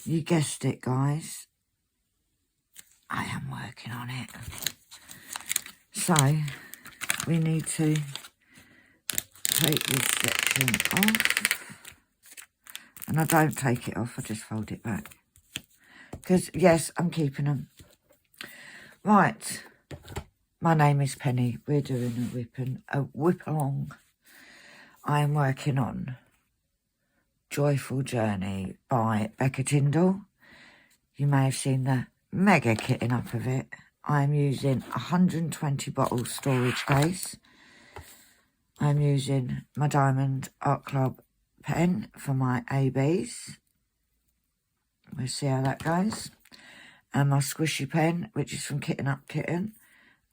You guessed it, guys. I am working on it. So, we need to take this section off. And I don't take it off, I just fold it back. Because, yes, I'm keeping them. Right. My name is Penny. We're doing a WIP Along. I am working on Joyful Journey by Becca Tyndall. You may have seen the mega kitting up of it. I'm using 120 bottle storage case. I'm using my Diamond Art Club pen for my ABs. We'll see how that goes. And my squishy pen, which is from Kitten Up Kitten.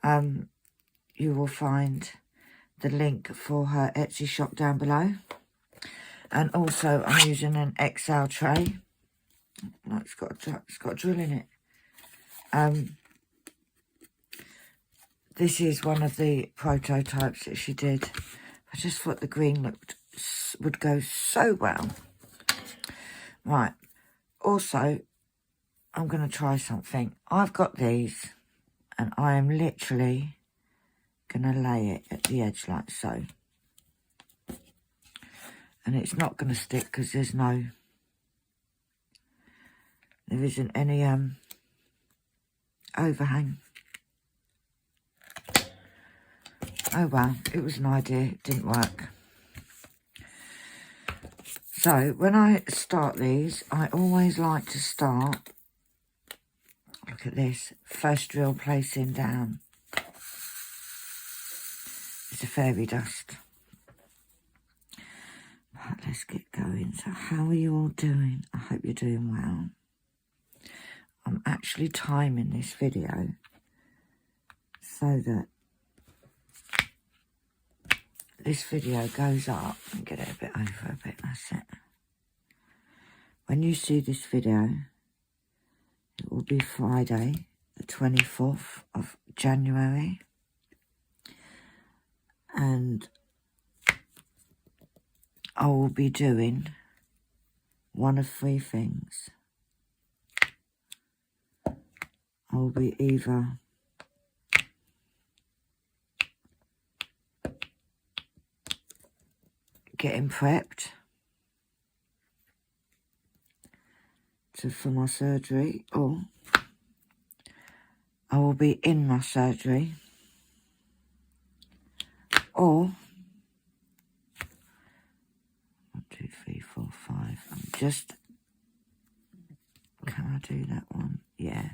You will find the link for her Etsy shop down below. And also I'm using an XL tray. No, it's got a drill in it. This is one of the prototypes that she did. I just thought the green would go so well. Right. Also, I'm going to try something. I've got these, and I am literally going to lay it at the edge like so. And it's not going to stick because there isn't any overhang. Oh well, it was an idea, it didn't work. So when I start these, I always like to start, look at this, first drill placing down. It's a fairy dust. Right, let's get going. So how are you all doing? I hope you're doing well. I'm actually timing this video so that this video goes up, and get it a bit over a bit, that's it. When you see this video, it will be Friday, the 24th of January. And I will be doing one of three things. I will be either getting prepped for my surgery, or I will be in my surgery, or 1, 2, 3, 4, 5. I'm just, can I do that one? Yeah.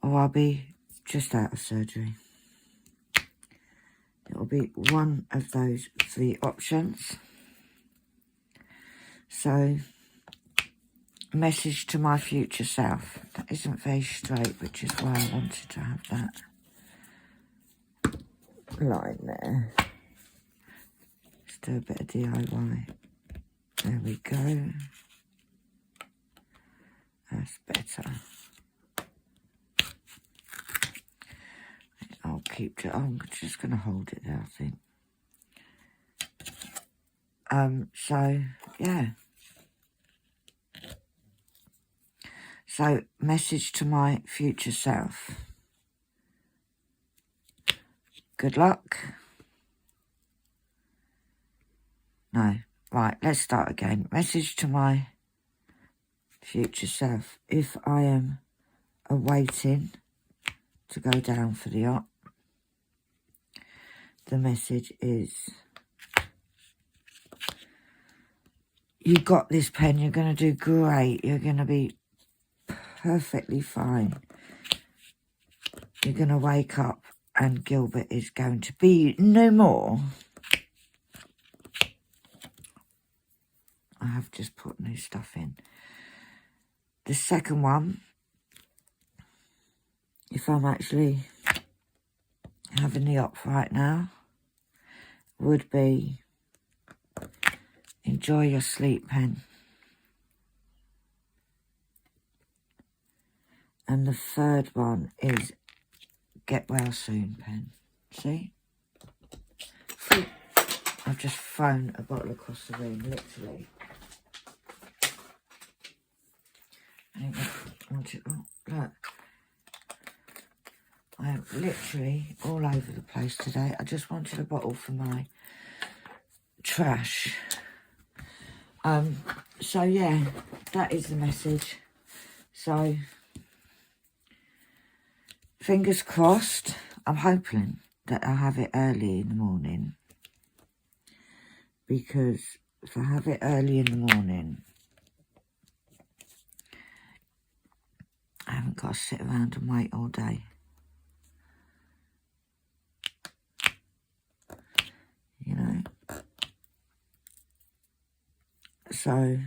Or I'll be just out of surgery. It'll be one of those three options. So, message to my future self. That isn't very straight, which is why I wanted to have that line there. Let's do a bit of DIY. There we go. That's better. I'll keep it. I'm just going to hold it there, I think. So, yeah. So, message to my future self. Good luck. No. Right, let's start again. Message to my future self. If I am awaiting to go down for the yacht, the message is, you got this, Pen. You're going to do great. You're going to be perfectly fine. You're going to wake up and Gilbert is going to be no more. I have just put new stuff in. The second one, if I'm actually having the op right now, would be enjoy your sleep, Pen. And the third one is get well soon, Pen. See? I've just thrown a bottle across the room, literally. I didn't want it. Oh, look. I am literally all over the place today. I just wanted a bottle for my trash. So yeah, that is the message. So fingers crossed. I'm hoping that I'll have it early in the morning, because if I have it early in the morning, I haven't got to sit around and wait all day. You know? So,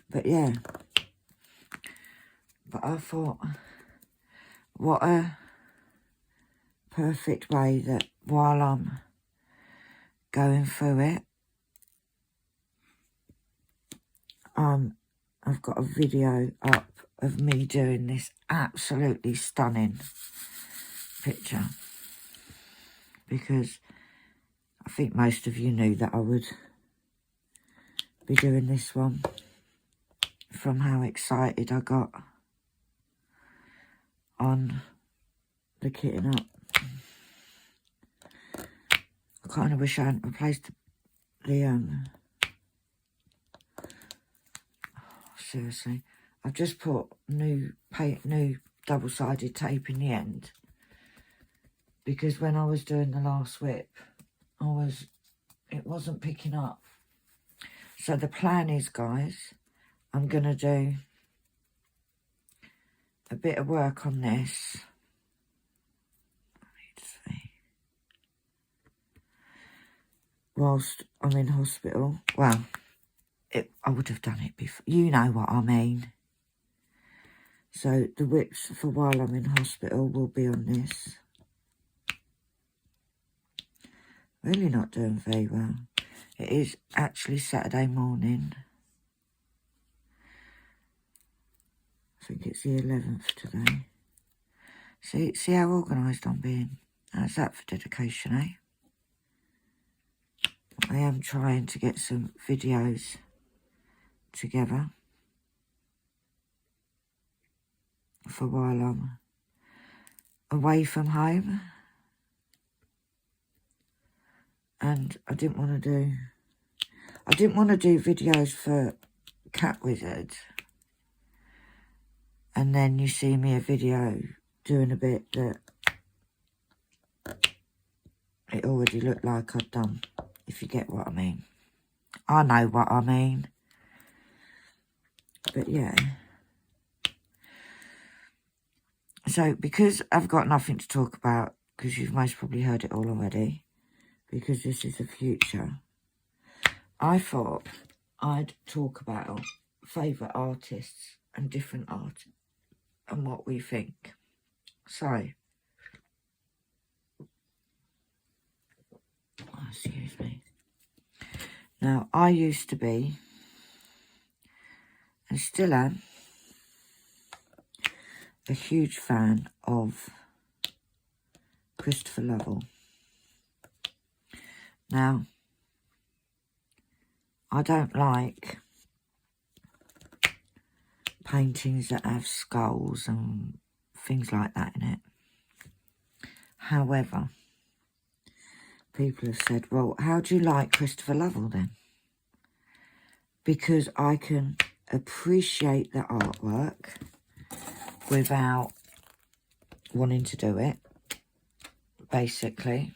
but yeah. But I thought, what a perfect way that while I'm going through it, I've got a video up of me doing this absolutely stunning picture, because I think most of you knew that I would be doing this one from how excited I got on the kitting up. I kind of wish I hadn't replaced the seriously, I've just put new double-sided tape in the end, because when I was doing the last WIP, it wasn't picking up. So the plan is, guys, I'm going to do a bit of work on this. Let's see. Whilst I'm in hospital. Well, I would have done it before. You know what I mean. So the WIPs for while I'm in hospital will be on this. Really not doing very well. It is actually Saturday morning. I think it's the 11th today. See how organised I'm being. How's that for dedication, eh? I am trying to get some videos together for while I'm away from home. And I didn't want to do videos for Cat Wizard, and then you see me a video doing a bit that it already looked like I'd done, if you get what I mean. I know what I mean. But yeah. So because I've got nothing to talk about, because you've most probably heard it all already, because this is the future, I thought I'd talk about favourite artists and different art and what we think. So, excuse me. Now, I used to be, and still am, a huge fan of Christopher Lovell. Now, I don't like paintings that have skulls and things like that in it. However, people have said, well, how do you like Christopher Lovell then? Because I can appreciate the artwork without wanting to do it, basically.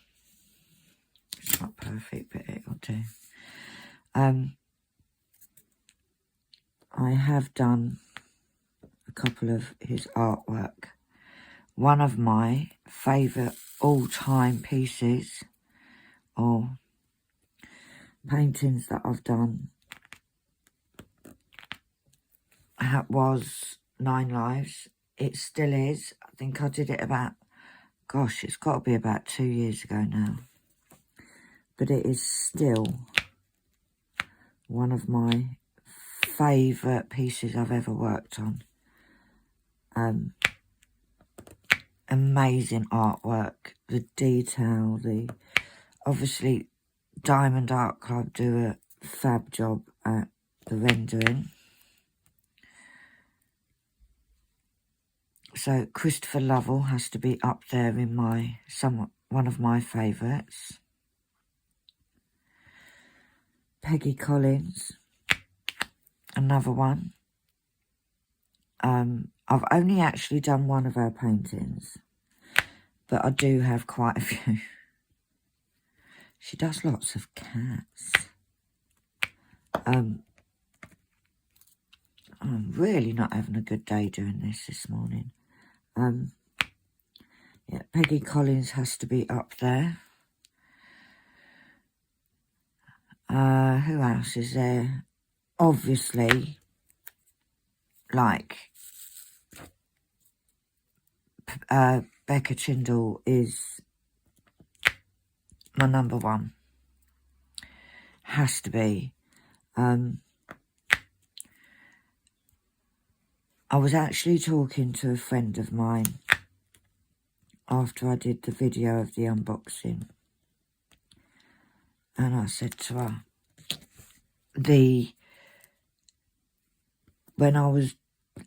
It's not perfect, but it'll do. I have done a couple of his artwork. One of my favourite all-time pieces or paintings that I've done was 9 Lives. It still is. I think I did it about, gosh, it's got to be about 2 years ago now. But it is still one of my favourite pieces I've ever worked on. Amazing artwork, the detail, obviously Diamond Art Club do a fab job at the rendering. So Christopher Lovell has to be up there in one of my favourites. Peggy Collins, another one. I've only actually done one of her paintings, but I do have quite a few. She does lots of cats. I'm really not having a good day doing this morning. Yeah, Peggy Collins has to be up there. Who else is there? Obviously, like, Becca Tyndall is my number one. Has to be. I was actually talking to a friend of mine after I did the video of the unboxing. And I said to her, when I was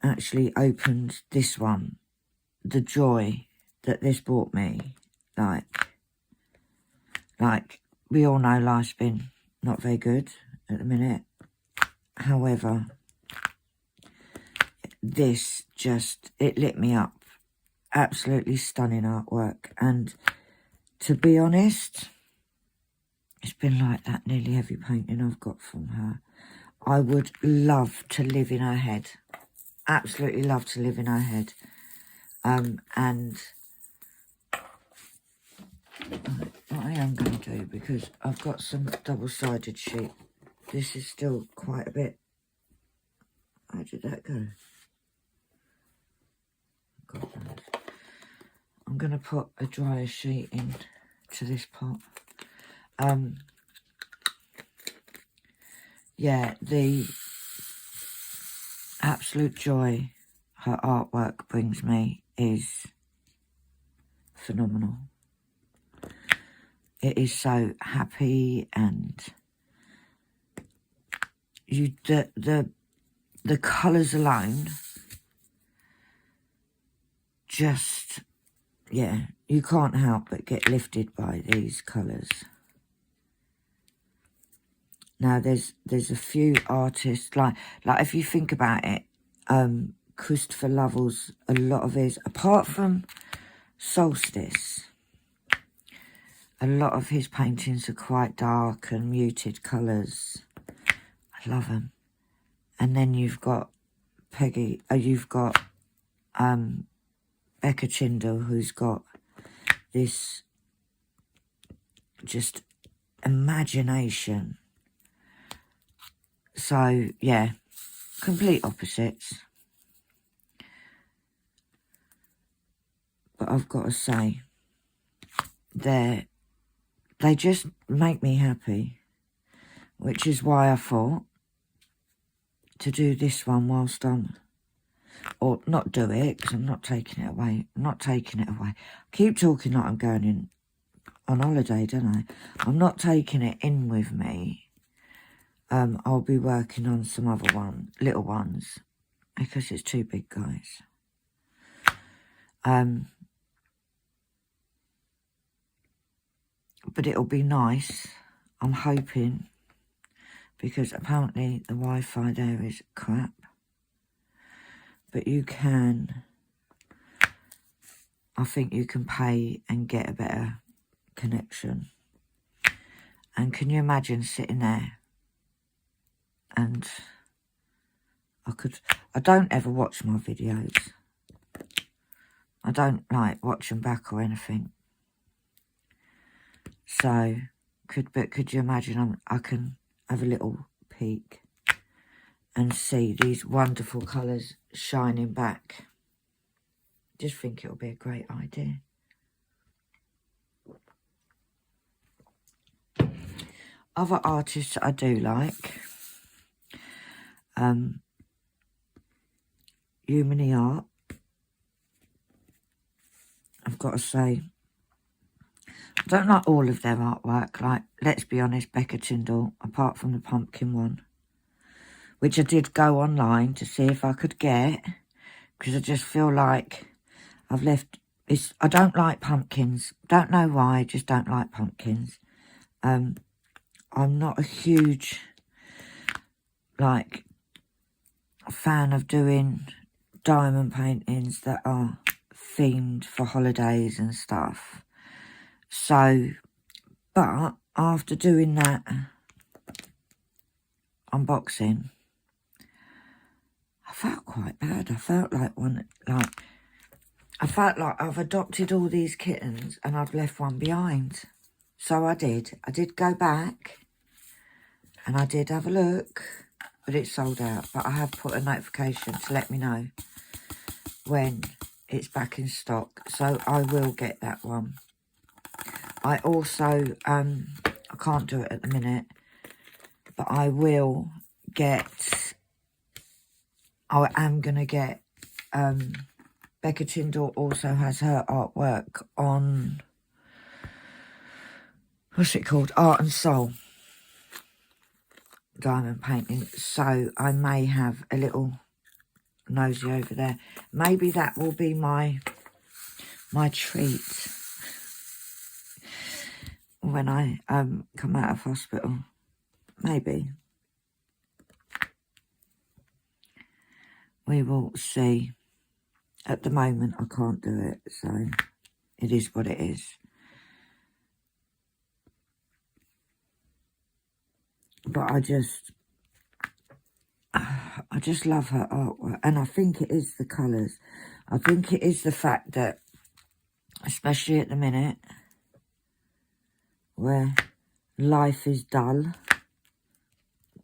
actually opened this one, the joy that this brought me, like we all know life's been not very good at the minute. However, this it lit me up. Absolutely stunning artwork. And to be honest, it's been like that nearly every painting I've got from her. I would love to live in her head. Absolutely love to live in her head. And what I am going to do, because I've got some double-sided sheet. This is still quite a bit. How did that go? God knows. I'm going to put a drier sheet into this pot. Yeah, the absolute joy her artwork brings me is phenomenal. It is so happy, and the colours alone, just, yeah, you can't help but get lifted by these colours. Now, there's a few artists, like if you think about it, Christopher Lovell's, a lot of his, apart from Solstice, a lot of his paintings are quite dark and muted colours. I love them. And then you've got Becca Tyndall, who's got this just imagination. So, yeah, complete opposites. But I've got to say, they just make me happy, which is why I thought to do this one whilst or not do it, because I'm not taking it away. I'm not taking it away. I keep talking like I'm going on holiday, don't I? I'm not taking it in with me. I'll be working on some other little ones, because it's too big, guys. But it'll be nice, I'm hoping, because apparently the Wi-Fi there is crap. But you can, I think you can pay and get a better connection. And can you imagine sitting there? And I don't ever watch my videos. I don't like watch them back or anything. So, could you imagine I can have a little peek and see these wonderful colours shining back. Just think it'll be a great idea. Other artists I do like, Humany Art. I've got to say, I don't like all of their artwork. Like, let's be honest, Becca Tyndall, apart from the pumpkin one, which I did go online to see if I could get, because I just feel like I've left, I don't like pumpkins. Don't know why, I just don't like pumpkins. I'm not a huge, like, fan of doing diamond paintings that are themed for holidays and stuff. So, but after doing that unboxing, I felt quite bad. I felt like I felt like I've adopted all these kittens and I've left one behind. So I did. I did go back and I did have a look, but it's sold out. But I have put a notification to let me know when it's back in stock. So I will get that one. I also, I can't do it at the minute, but I will get, I am going to get, Becca Tyndall also has her artwork on, what's it called? Art and Soul diamond painting. So I may have a little nosy over there. Maybe that will be my treat when I come out of hospital. Maybe. We will see. At the moment, I can't do it, so it is what it is. But I just love her artwork, and I think it is the colours. I think it is the fact that, especially at the minute, where life is dull,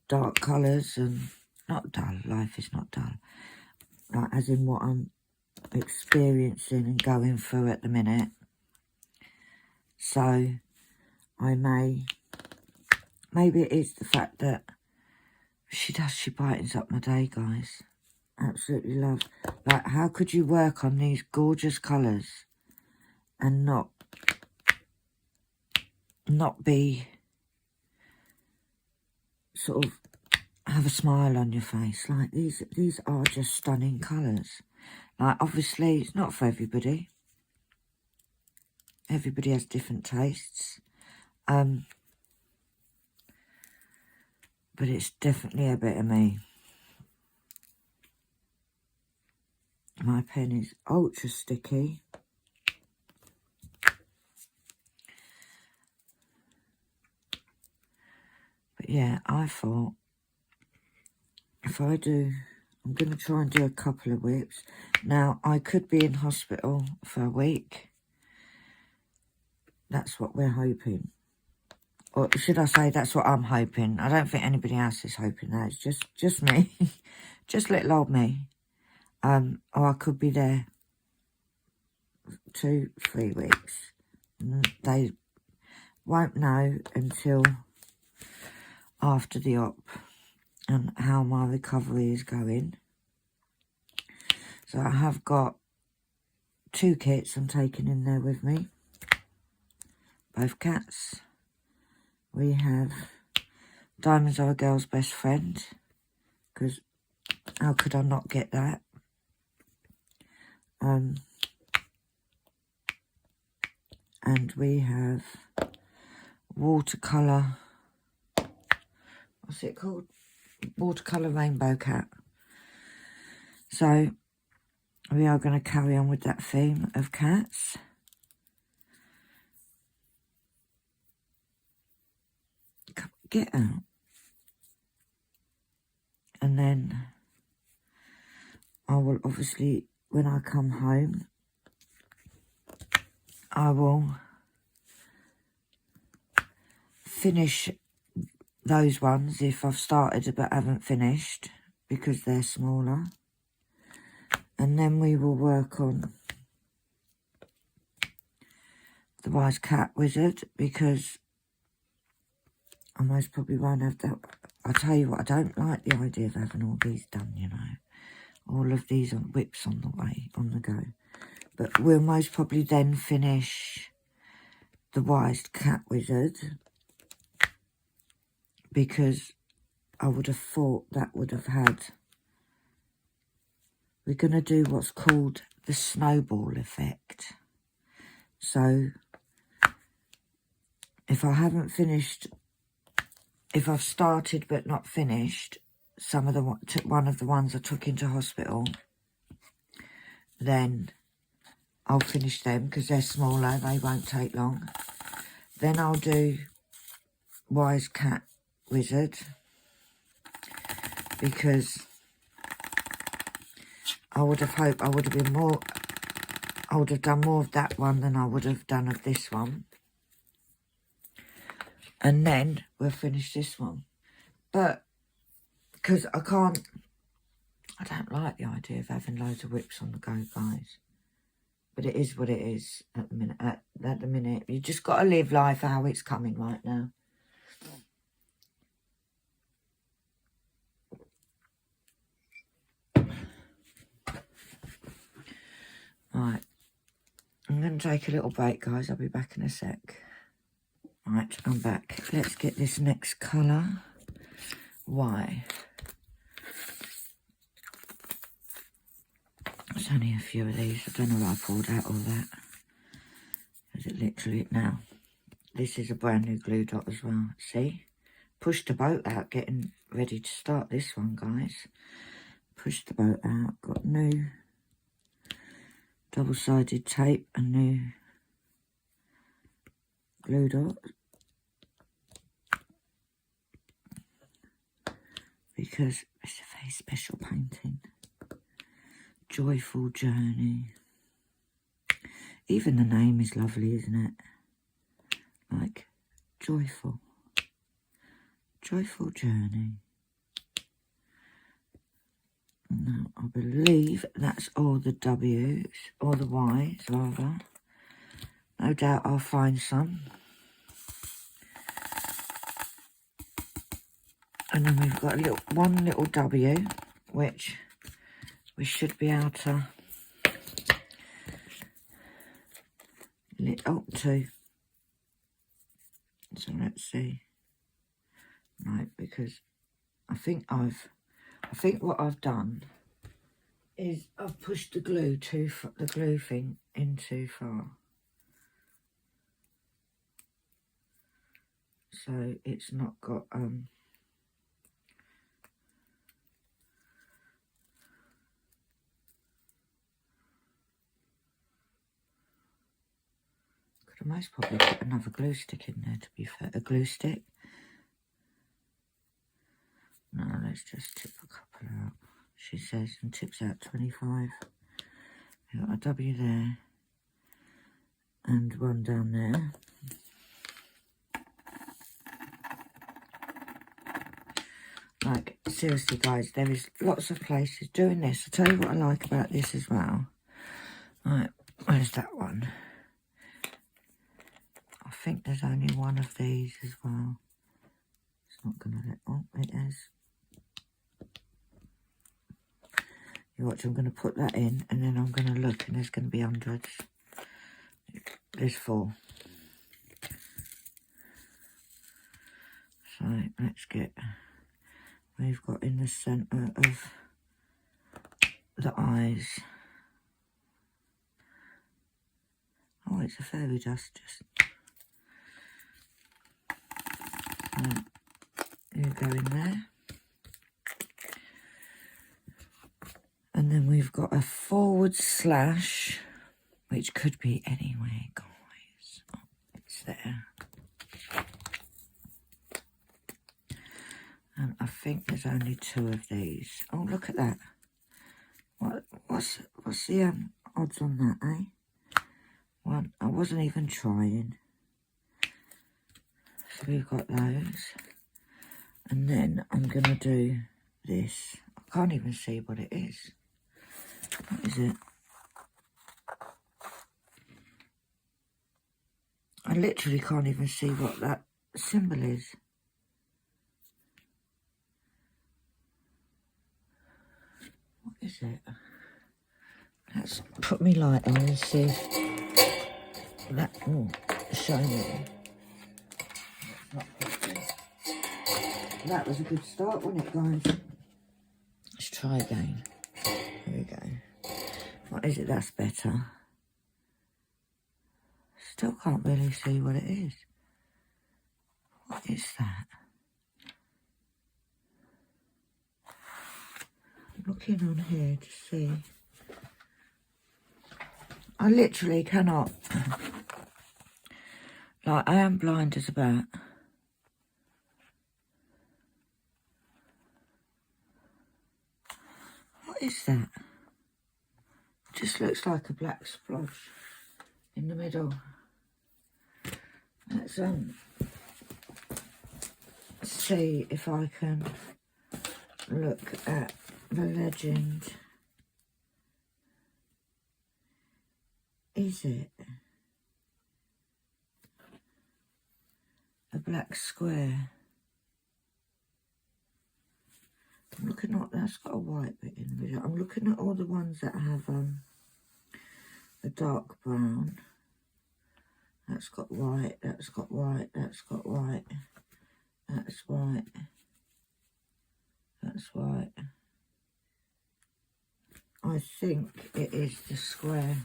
dark colours, and not dull, life is not dull, like as in what I'm experiencing and going through at the minute. So I maybe it is the fact that she brightens up my day, guys. Absolutely love. Like, how could you work on these gorgeous colours and not be sort of have a smile on your face? Like, these are just stunning colours. Like, obviously, it's not for everybody. Everybody has different tastes. But it's definitely a bit of me. My pen is ultra sticky. But yeah, I thought if I do, I'm going to try and do a couple of WIPs. Now, I could be in hospital for a week. That's what we're hoping. Or should I say, that's what I'm hoping. I don't think anybody else is hoping that. It's just me. Just little old me. Or I could be there 2-3 weeks. They won't know until after the op and how my recovery is going. So I have got 2 kits I'm taking in there with me. Both cats. We have Diamonds Are a Girl's Best Friend, because how could I not get that? And we have watercolour, what's it called? Watercolour Rainbow Cat. So we are going to carry on with that theme of cats. Get out. And then I will obviously, when I come home, I will finish those ones if I've started but haven't finished, because they're smaller. And then we will work on the Wise Cat Wizard, because I most probably won't have that. I'll tell you what, I don't like the idea of having all these done, you know. All of these on WIPs on the way, on the go. But we'll most probably then finish the Wise Cat Wizard, because I would have thought that would have had... We're going to do what's called the snowball effect. So if I haven't finished, if I've started but not finished some of the one of the ones I took into hospital, then I'll finish them because they're smaller, they won't take long. Then I'll do Wise Cat Wizard, because I would have hoped I would have been more, I would have done more of that one than I would have done of this one. And then we'll finish this one. But, because I don't like the idea of having loads of whips on the go, guys. But it is what it is at the minute. At the minute, you just got to live life how it's coming right now. Right, I'm going to take a little break, guys. I'll be back in a sec. Right, I'm back. Let's get this next colour. Why? There's only a few of these. I don't know why I pulled out all that. Is it literally now? This is a brand new glue dot as well. See? Pushed the boat out, getting ready to start this one, guys. Pushed the boat out. Got new double-sided tape and new glue dot. Because it's a very special painting. Joyful Journey. Even the name is lovely, isn't it? Like, joyful. Joyful Journey. Now, I believe that's all the W's, or the Y's, rather. No doubt I'll find some. And then we've got one little W, which we should be able to... Oh, two. So let's see. Right, because I think what I've done is I've pushed the glue thing in too far. So it's not got could most probably put another glue stick in there, to be fair. A glue stick. No, let's just tip a couple out. She says, and tips out 25. We've got a W there. And one down there. Like, seriously, guys, there is lots of places doing this. I'll tell you what I like about this as well. Right, where's that one? I think there's only one of these as well. It's not going to let... Oh, it is. You watch, I'm going to put that in, and then I'm going to look, and there's going to be hundreds. There's 4. So, let's get... We've got in the centre of the eyes. Oh, it's a fairy dust, just... You go in there. And then we've got a forward slash, which could be anywhere, guys. Oh, it's there. And I think there's only 2 of these. Oh, look at that. What's the odds on that, eh? 1. I wasn't even trying. So we've got those. And then I'm going to do this. I can't even see what it is. What is it? I literally can't even see what that symbol is. What is it? Let's put me light on and see if that... Oh, shiny. That was a good start, wasn't it, guys? Let's try again. Here we go. What is it that's better? Still can't really see what it is. What is that? I'm looking on here to see. I literally cannot. Like, I am blind as a bat. What is that? It just looks like a black splotch in the middle. Let's see if I can look at the legend. Is it a black square? I'm looking at, that's got a white bit in the middle. I'm looking at all the ones that have a dark brown. That's got white, that's got white, that's got white, that's white, that's white. I think it is the square.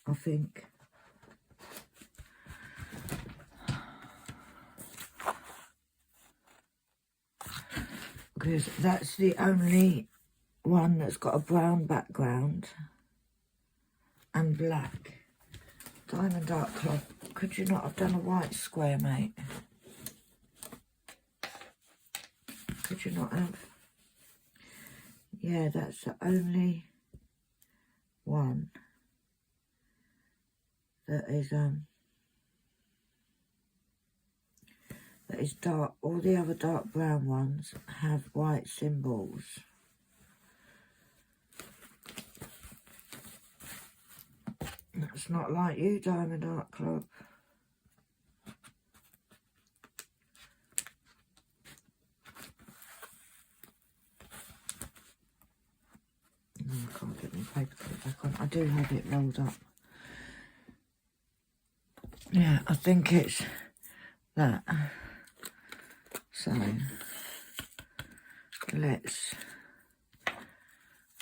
I think. Because that's the only one that's got a brown background and black. Diamond Art Club, could you not have done a white square, mate? Could you not have? Yeah, that's the only one that is dark. All the other dark brown ones have white symbols. That's not like you, Diamond Art Club. No, I can't get my paper clip back on. I do have it rolled up. Yeah, I think it's that. So, let's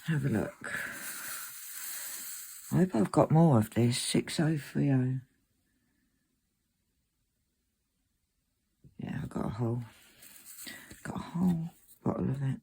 have a look. I hope I've got more of this. 6030. Yeah, I've got a whole bottle of it.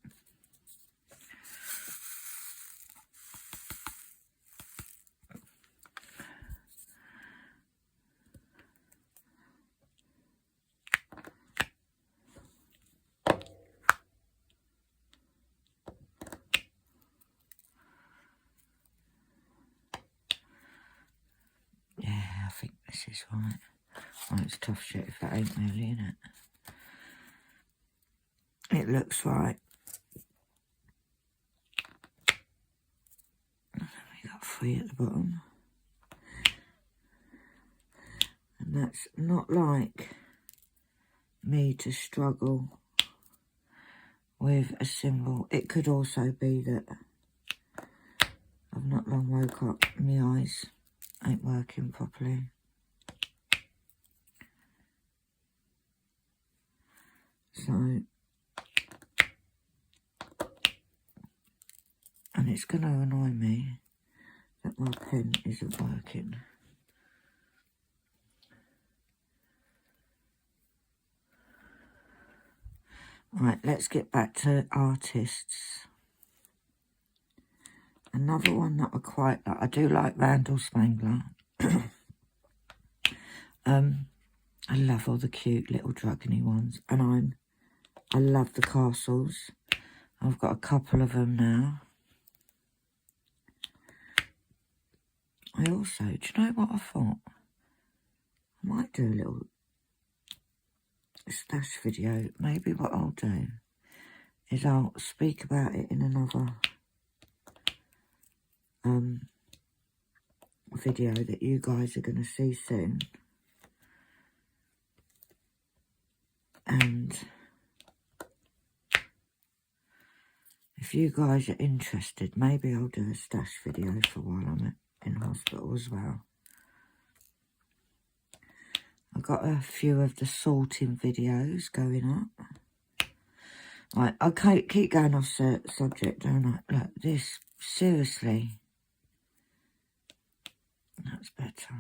Yeah, I think this is right. Well, it's tough shit if that ain't really, innit? It looks right. We got 3 at the bottom. And that's not like me to struggle with a symbol. It could also be that I've not long woke up, my eyes ain't working properly. So, and it's going to annoy me that my pen isn't working. Right, let's get back to artists. Another one that I quite like, I do like Randall Spangler. I love all the cute little dragony ones, and I love the castles. I've got a couple of them now. I also, do you know what I thought? I might do a little stash video. Maybe what I'll do is I'll speak about it in another video that you guys are going to see soon. And if you guys are interested, maybe I'll do a stash video for while I'm in hospital as well. I've got a few of the sorting videos going up. Right, I keep going off the subject, don't I? Look, this, seriously. That's better.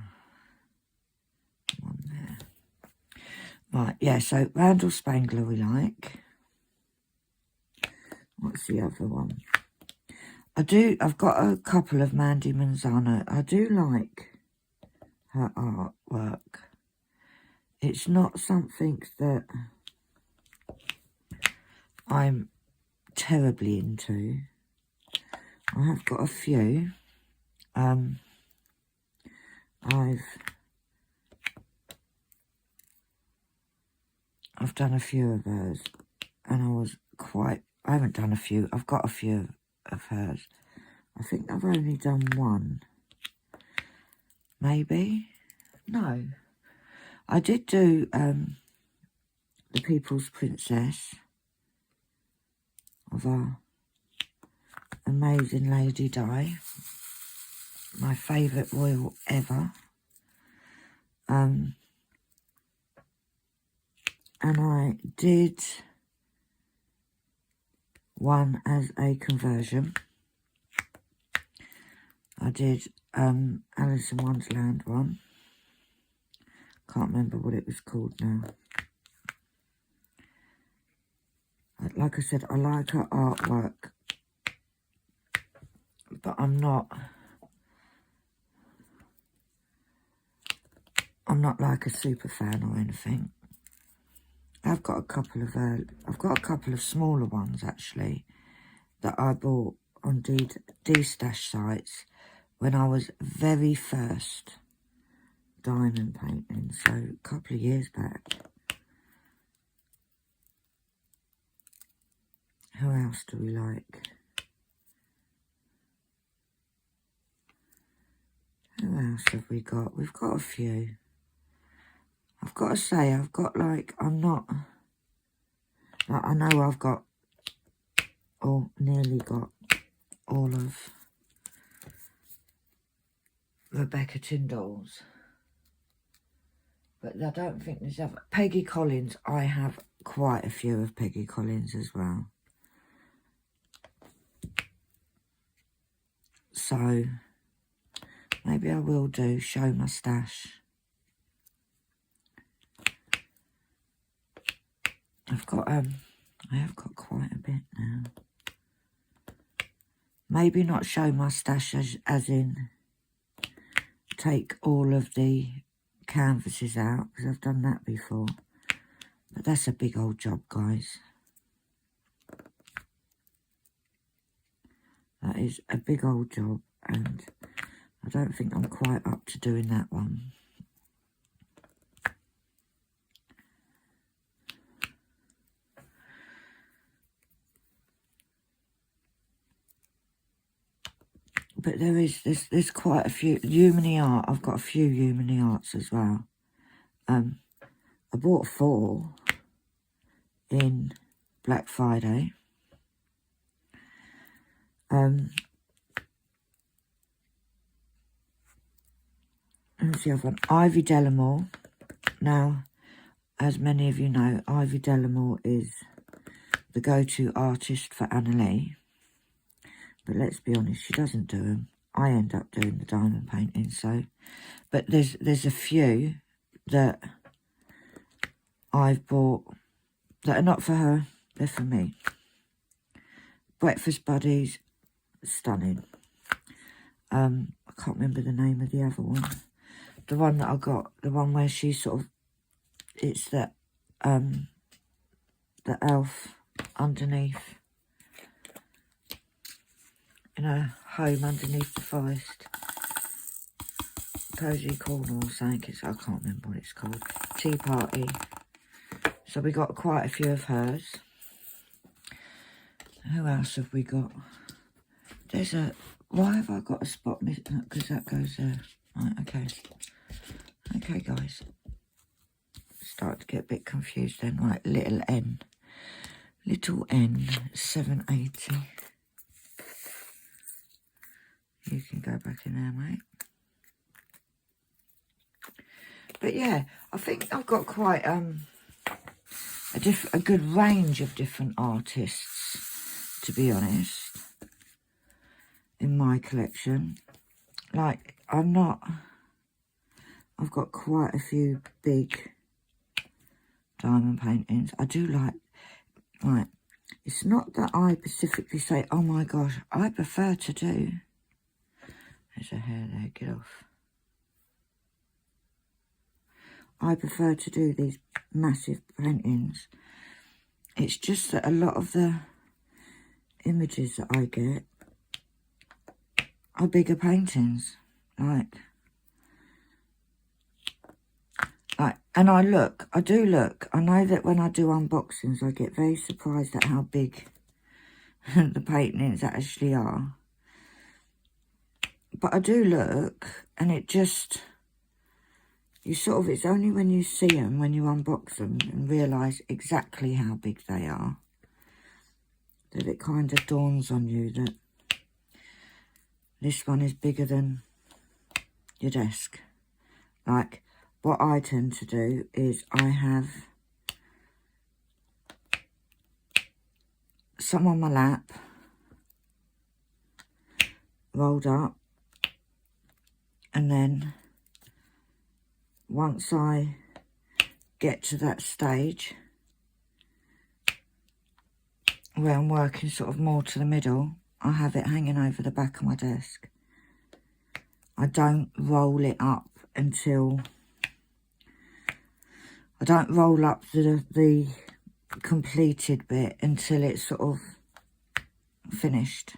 One there. Right, yeah, so Randall Spangler we like. What's the other one? I've got a couple of Mandy Manzano. I do like her artwork. It's not something that I'm terribly into. I have got a few. I've done a few of hers, and I haven't done a few. I've got a few of hers. I think I've only done one. Maybe? No. I did do The People's Princess of our amazing Lady Di. My favourite royal ever. And I did one as a conversion. I did Alice in Wonderland one. Can't remember what it was called now. Like I said, I like her artwork, but I'm not like a super fan or anything. I've got a couple of smaller ones actually that I bought on D-Stash sites when I was very first diamond painting, so a couple of years back. Who else do we like? Who else have we got? We've got a few. I've got to say, I know I've got, or nearly got, all of Rebecca Tyndall's. But I don't think there's other. Peggy Collins, I have quite a few of Peggy Collins as well. So, maybe I will do Show My Stash. I have got quite a bit now. Maybe not Show My Stash as in take all of the canvases out, because I've done that before. But that's a big old job, guys. That is a big old job, and I don't think I'm quite up to doing that one. But there's quite a few. Humany Art, I've got a few Humany Arts as well. I bought 4 in Black Friday. Who's the other one? Ivy Delamore. Now, as many of you know, Ivy Delamore is the go-to artist for Anna Lee. But let's be honest, she doesn't do them. I end up doing the diamond painting, so. But there's a few that I've bought that are not for her, they're for me. Breakfast Buddies, stunning. I can't remember the name of the other one. The one that I got, the one where she sort of, it's the elf underneath, in a home underneath the forest. Cozy Corner or something, I can't remember what it's called. Tea Party. So we got quite a few of hers. Who else have we got? There's a, why have I got a spot missing? Because that goes there. Right, okay. Okay, guys. Start to get a bit confused then. Right, little N. Little N, 780. You can go back in there, mate. But yeah, I think I've got quite a good range of different artists, to be honest, in my collection. Like, I've got quite a few big diamond paintings. I do like, right, it's not that I specifically say, oh my gosh, I prefer to do, there's a hair there, get off. I prefer to do these massive paintings. It's just that a lot of the images that I get are bigger paintings. Like, and I do look. I know that when I do unboxings, I get very surprised at how big the paintings actually are. But I do look, and it just, it's only when you see them, when you unbox them and realise exactly how big they are, that it kind of dawns on you that this one is bigger than your desk. Like, what I tend to do is I have some on my lap, rolled up, and then once I get to that stage where I'm working sort of more to the middle, I have it hanging over the back of my desk. I don't roll it up until, I don't roll up the completed bit until it's sort of finished.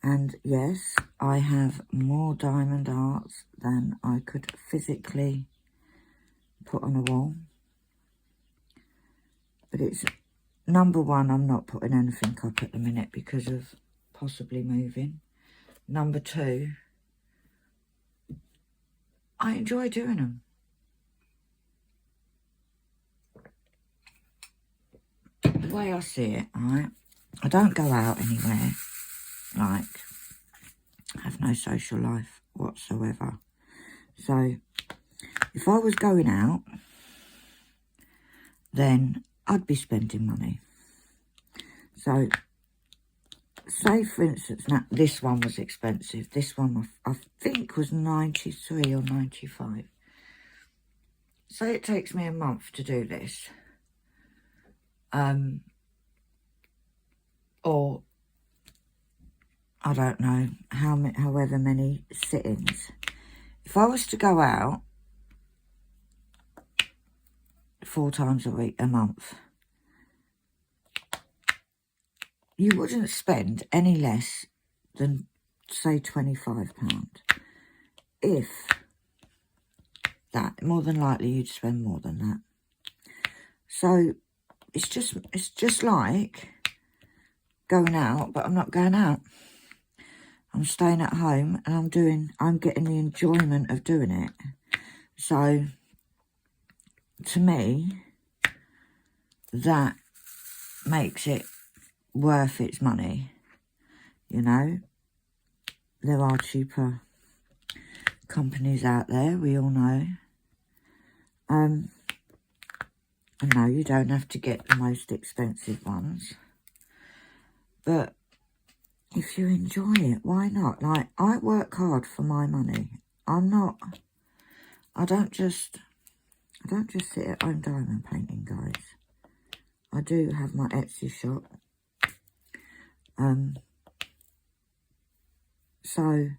And yes, I have more diamond arts than I could physically put on a wall. But it's, number one, I'm not putting anything up at the minute because of possibly moving. Number two, I enjoy doing them. The way I see it, right, I don't go out anywhere. Like, I have no social life whatsoever. So, if I was going out, then I'd be spending money. So, say for instance, now this one was expensive. This one I think was 93 or 95. Say it takes me a month to do this. Or I don't know however many sittings. If I was to go out 4 times a month, you wouldn't spend any less than, say, £25. If that, more than likely you'd spend more than that. So it's just like going out, but I'm not going out. I'm staying at home and I'm getting the enjoyment of doing it. So to me, that makes it worth its money. You know, there are cheaper companies out there, we all know. And no, you don't have to get the most expensive ones. But if you enjoy it, why not? Like, I work hard for my money. I don't just sit at home diamond painting, guys. I do have my Etsy shop. So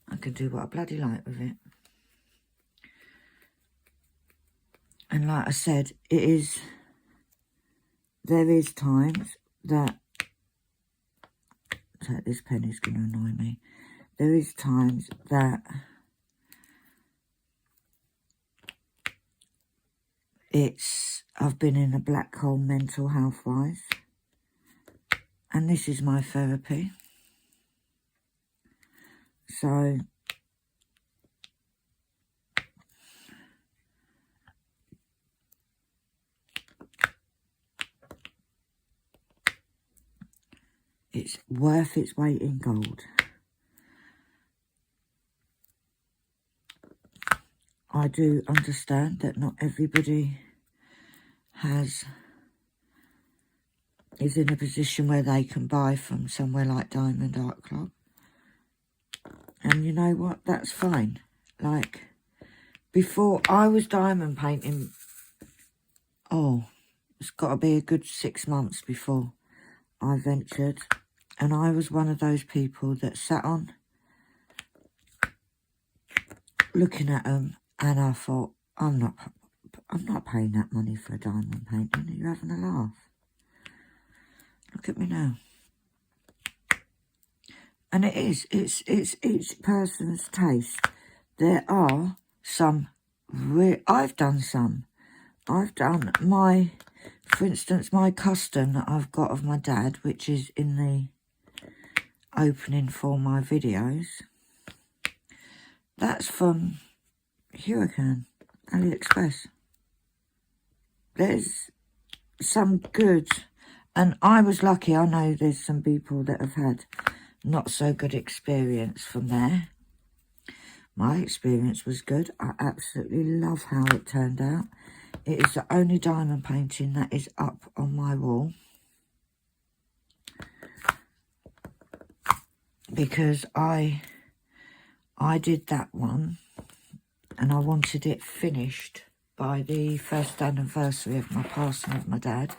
I can do what I bloody like with it. And like I said, there is times that, this pen is going to annoy me. There is times that I've been in a black hole mental health wise. And this is my therapy. So it's worth its weight in gold. I I do understand that not everybody is in a position where they can buy from somewhere like Diamond Art Club. And you know what? That's fine. Like, before I was diamond painting, it's got to be a good 6 months before I ventured. And I was one of those people that sat on looking at them, and I thought, I'm not paying that money for a diamond painting. Are you having a laugh? Look at me now. And it's each person's taste. There are some, I've done for instance, my custom that I've got of my dad, which is in the opening for my videos. That's from Hurricane, AliExpress. There's some good, and I was lucky. I know there's some people that have had not so good experience from there. My experience was good. I absolutely love how it turned out. It is the only diamond painting that is up on my wall, because I did that one and I wanted it finished by the 1st anniversary of my passing of my dad,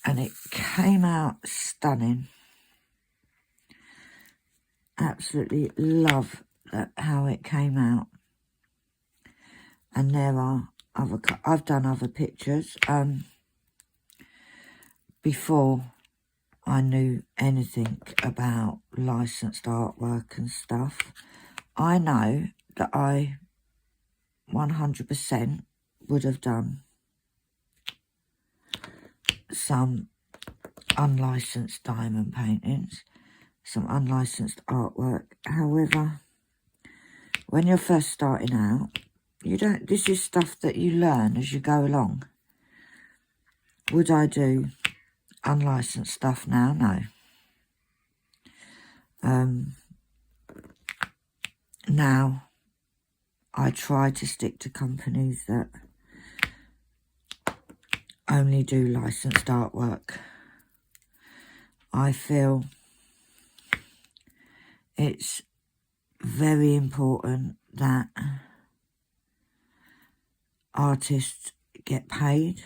and it came out stunning. Absolutely love how it came out. And there are I've done other pictures before I knew anything about licensed artwork and stuff. I know that I 100% would have done some unlicensed diamond paintings, some unlicensed artwork. However, when you're first starting out, this is stuff that you learn as you go along. Would I do unlicensed stuff now? No. Now, I try to stick to companies that only do licensed artwork. I feel it's very important that artists get paid,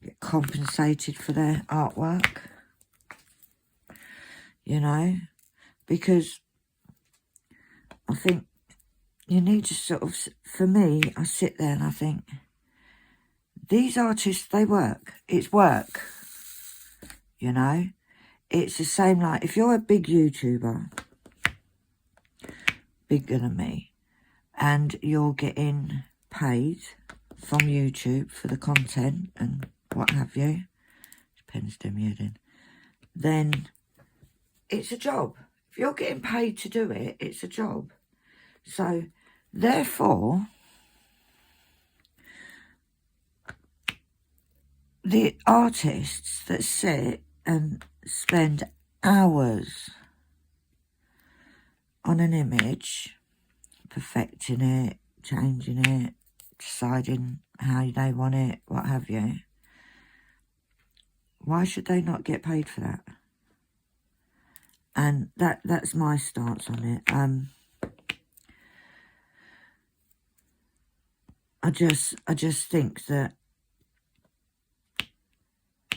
get compensated for their artwork, you know, because I think you need to sort of, for me, I sit there and I think, these artists, they work. It's work, you know. It's the same like, if you're a big YouTuber, bigger than me, and you're getting paid from YouTube for the content and what have you, pen's doing me head in, then it's a job. If you're getting paid to do it, it's a job. So, therefore, the artists that sit and spend hours on an image, perfecting it, changing it, deciding how they want it, what have you, why should they not get paid for that? And that's my stance on it. I just think that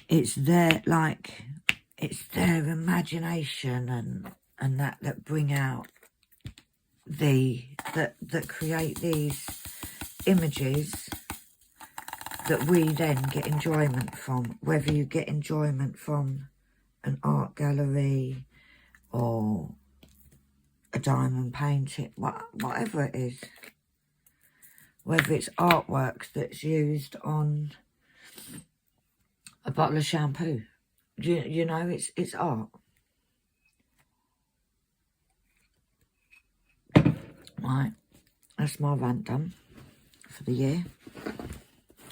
it's their imagination and that bring out that create these images that we then get enjoyment from, whether you get enjoyment from an art gallery or a diamond painting, whatever it is, whether it's artwork that's used on a bottle of shampoo, you know, it's art. Right, that's my rant done for the year.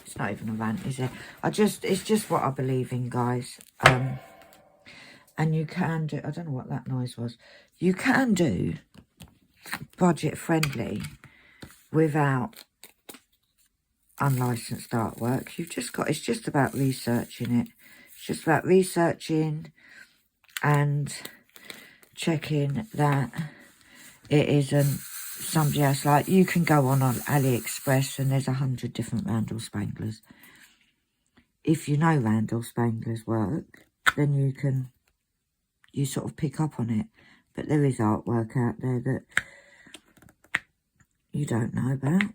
It's not even a rant, is it? It's just what I believe in, guys. And you can do, I don't know what that noise was. You can do budget friendly without unlicensed artwork. You've just got, it's just about researching it. It's just about researching and checking that it isn't somebody else. Like, you can go on AliExpress and there's 100 different Randall Spanglers. If you know Randall Spangler's work, then you sort of pick up on it. But there is artwork out there that you don't know about.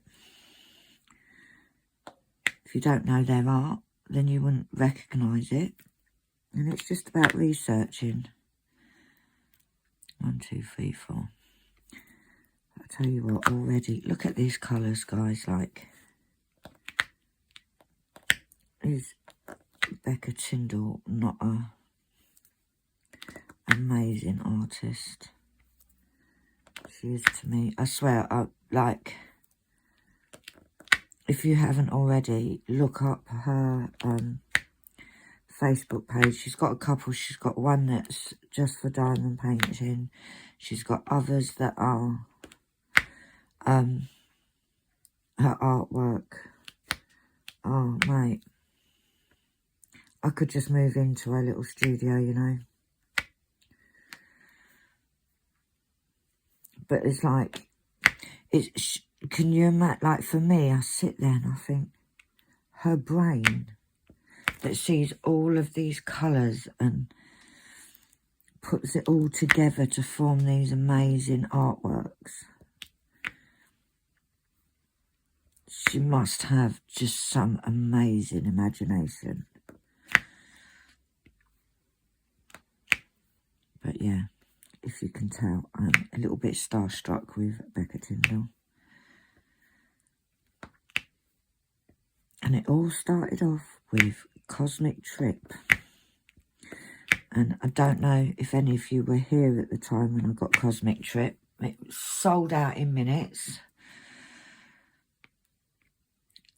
If you don't know their art, then you wouldn't recognise it. And it's just about researching. 1, 2, 3, 4. I'll tell you what, already, look at these colours, guys. Like, is Becca Tyndall not a amazing artist? She is to me. I swear, like, if you haven't already, look up her Facebook page. She's got a couple. She's got one that's just for diamond painting. She's got others that are her artwork. Oh, mate. I could just move into her little studio, you know. But it's like, can you imagine, like, for me, I sit there and I think, her brain that sees all of these colours and puts it all together to form these amazing artworks. She must have just some amazing imagination. But yeah, if you can tell, I'm a little bit starstruck with Becca Tyndall. And it all started off with Cosmic Trip. And I don't know if any of you were here at the time when I got Cosmic Trip. It was sold out in minutes.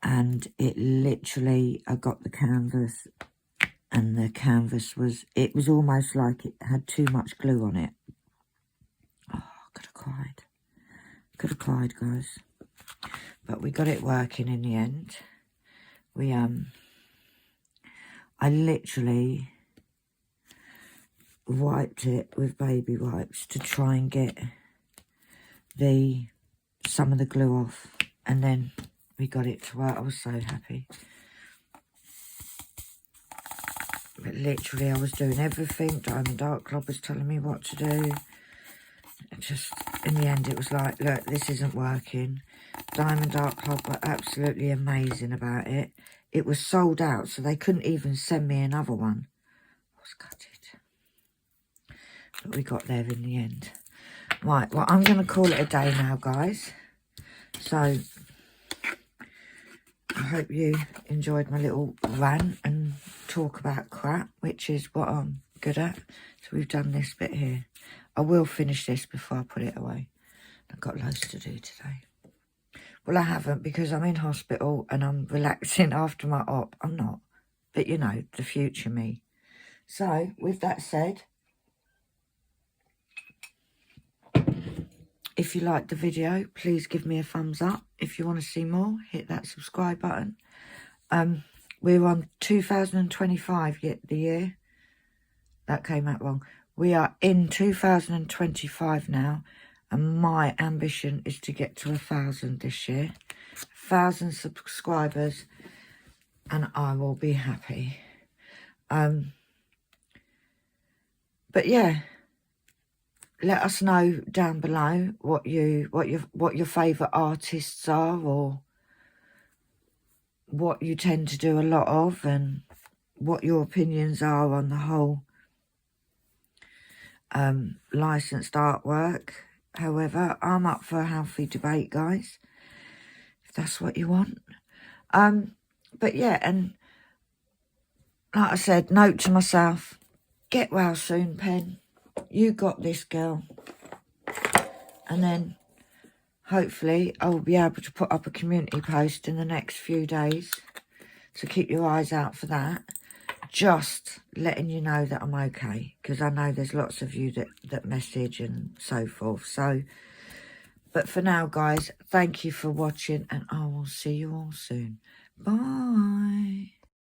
And it literally, I got the canvas, and the canvas was, it was almost like it had too much glue on it. Oh, I could have cried. Could have cried, guys. But we got it working in the end. I literally wiped it with baby wipes to try and get some of the glue off, and then we got it to work. I was so happy. But literally, I was doing everything. Diamond Art Club was telling me what to do. And just, in the end, it was like, look, this isn't working. Diamond Art Club were absolutely amazing about it. It was sold out, so they couldn't even send me another one. I was gutted. But we got there in the end. Right, well, I'm going to call it a day now, guys. So, I hope you enjoyed my little rant and talk about crap, which is what I'm good at. So we've done this bit here. I will finish this before I put it away. I've got loads to do today. Well, I haven't, because I'm in hospital and I'm relaxing after my op. I'm not. But, you know, the future me. So, with that said, if you liked the video, please give me a thumbs up. If you want to see more, hit that subscribe button. We're on 2025, yet the year. That came out wrong. We are in 2025 now. And my ambition is to get to 1,000 this year. 1,000 subscribers. And I will be happy. But yeah. Let us know down below what your favourite artists are, or what you tend to do a lot of, and what your opinions are on the whole licensed artwork. However, I'm up for a healthy debate, guys, if that's what you want. But yeah, and like I said, note to myself, get well soon, Pen. You got this, girl. And then hopefully I'll be able to put up a community post in the next few days. So keep your eyes out for that. Just letting you know that I'm okay. Because I know there's lots of you that message and so forth. So, But for now, guys, thank you for watching, and I will see you all soon. Bye.